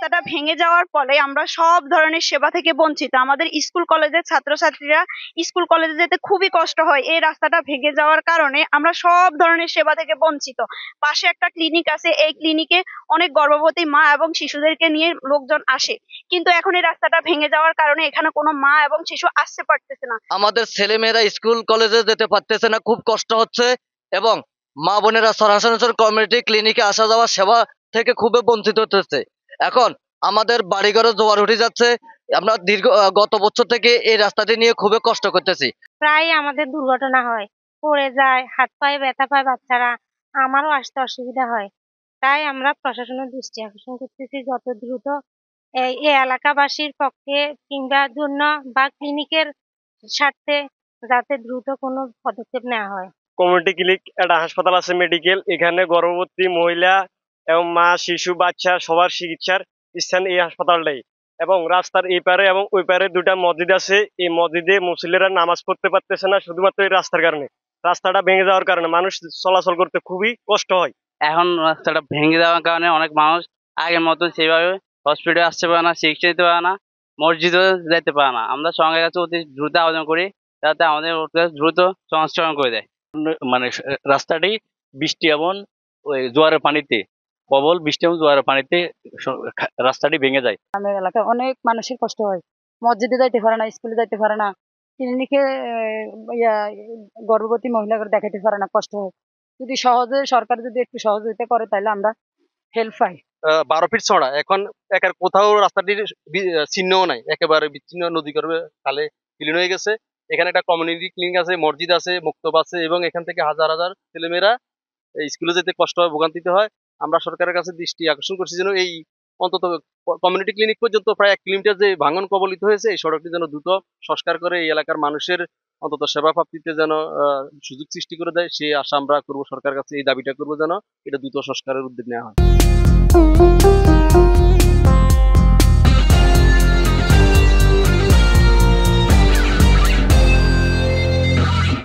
রাস্তাটা ভেঙে যাওয়ার ফলে আমরা সব ধরনের সেবা থেকে বঞ্চিত। আমাদের স্কুল কলেজের ছাত্রছাত্রীরা স্কুল কলেজে যেতে খুবই কষ্ট হয়। এই রাস্তাটা ভেঙে যাওয়ার কারণে আমরা সব ধরনের সেবা থেকে বঞ্চিত। পাশে একটা ক্লিনিক আছে, এই ক্লিনিকে অনেক গর্ভবতী মা এবং শিশুদেরকে নিয়ে লোকজন আসে, কিন্তু এখন এই রাস্তাটা ভেঙে যাওয়ার কারণে এখানে কোনো মা এবং শিশু আসতে পারতেছে না। আমাদের ছেলেমেয়েরা স্কুল কলেজে যেতে পারতেছে না, খুব কষ্ট হচ্ছে। এবং মা বোনেরা সরাসরি কমিউনিটি ক্লিনিকে আসা যাওয়া সেবা থেকে খুবই বঞ্চিত হতেছে। এখন আমাদের বাড়িঘরে জোয়ার উঠে যাচ্ছে। আমরা গত বছর থেকে এই রাস্তাটি নিয়ে খুবই কষ্ট করতেছি। প্রায় আমাদের দুর্ঘটনা হয়, পড়ে যায়, হাত পায়ে ব্যথা পায় বাচ্চারা, আমারও আসতে অসুবিধা হয়। তাই আমরা প্রশাসনের দৃষ্টি আকর্ষণ করতেছি যত দ্রুত এই এলাকাবাসীর পক্ষে কিংবা জন্য বা ক্লিনিকের স্বার্থে যাতে দ্রুত কোনো পদক্ষেপ নেওয়া হয়। কমিউনিটি ক্লিনিক একটা হাসপাতাল আছে, মেডিকেল। এখানে গর্ভবতী মহিলা এবং মা, শিশু, বাচ্চা সবার চিকিৎসার স্থান এই হাসপাতালটাই। এবং রাস্তার এই পারে এবং ওই পারে দুটা মসজিদ আছে। এই মসজিদে মুসল্লিরা নামাজ পড়তে পারতেছে না শুধুমাত্র এই রাস্তার কারণে। রাস্তাটা ভেঙে যাওয়ার কারণে মানুষ চলাচল করতে খুবই কষ্ট হয়। এখন রাস্তাটা ভেঙে যাওয়ার কারণে অনেক মানুষ আগের মতন সেভাবে হসপিটালে আসতে পারে না, চিকিৎসা নিতে পারে না, মসজিদও যেতে পারে না। আমরা সরকারের কাছে অতি দ্রুত আবেদন করি যাতে আমাদের দ্রুত সংস্করণ করে দেয়। মানে রাস্তাটি বৃষ্টি এবং ওই জোয়ারের পানিতে, প্রবল বৃষ্টি এবং জোয়ারের পানিতে রাস্তাটি ভেঙে যায়। গ্রামের এলাকায় অনেক মানুষের কষ্ট হয়, মসজিদে যাইতে পারে না, স্কুলে যাইতে পারে না, ক্লিনিকে গর্ভবতী মহিলাকে দেখাইতে পারে না, কষ্ট হয়। যদি সহজে সরকার যদি একটু সহযোগিতা করে তাহলে আমরা হেল্প পাই। 12 ফিট চড়া, এখন একের কোথাও রাস্তাটির চিহ্নও নাই, একেবারে বিচ্ছিন্ন নদী করবে খালে বিলীন হয়ে গেছে। এখানে একটা কমিউনিটি ক্লিনিক আছে, মসজিদ আছে, মুক্তব আছে এবং এখান থেকে হাজার হাজার ছেলেমেয়েরা স্কুলে যেতে কষ্ট হয়, ভোগান্তিতে হয়। আমরা সরকারের কাছে দৃষ্টি আকর্ষণ করছি যেন এই অন্তত কমিউনিটি ক্লিনিক পর্যন্ত প্রায় 1 কিলোমিটার যে ভাঙন কবলিত হয়েছে, এই সড়কটি যেন দ্রুত সংস্কার করে এই এলাকার মানুষের অন্তত সেবা প্রাপ্তিতে যেন সুযোগ সৃষ্টি করে দেয়, সেই আশা আমরা করবো। সরকারের কাছে এই দাবিটা করবো যেন এটা দ্রুত সংস্কারের উদ্যোগ নেওয়া হয়।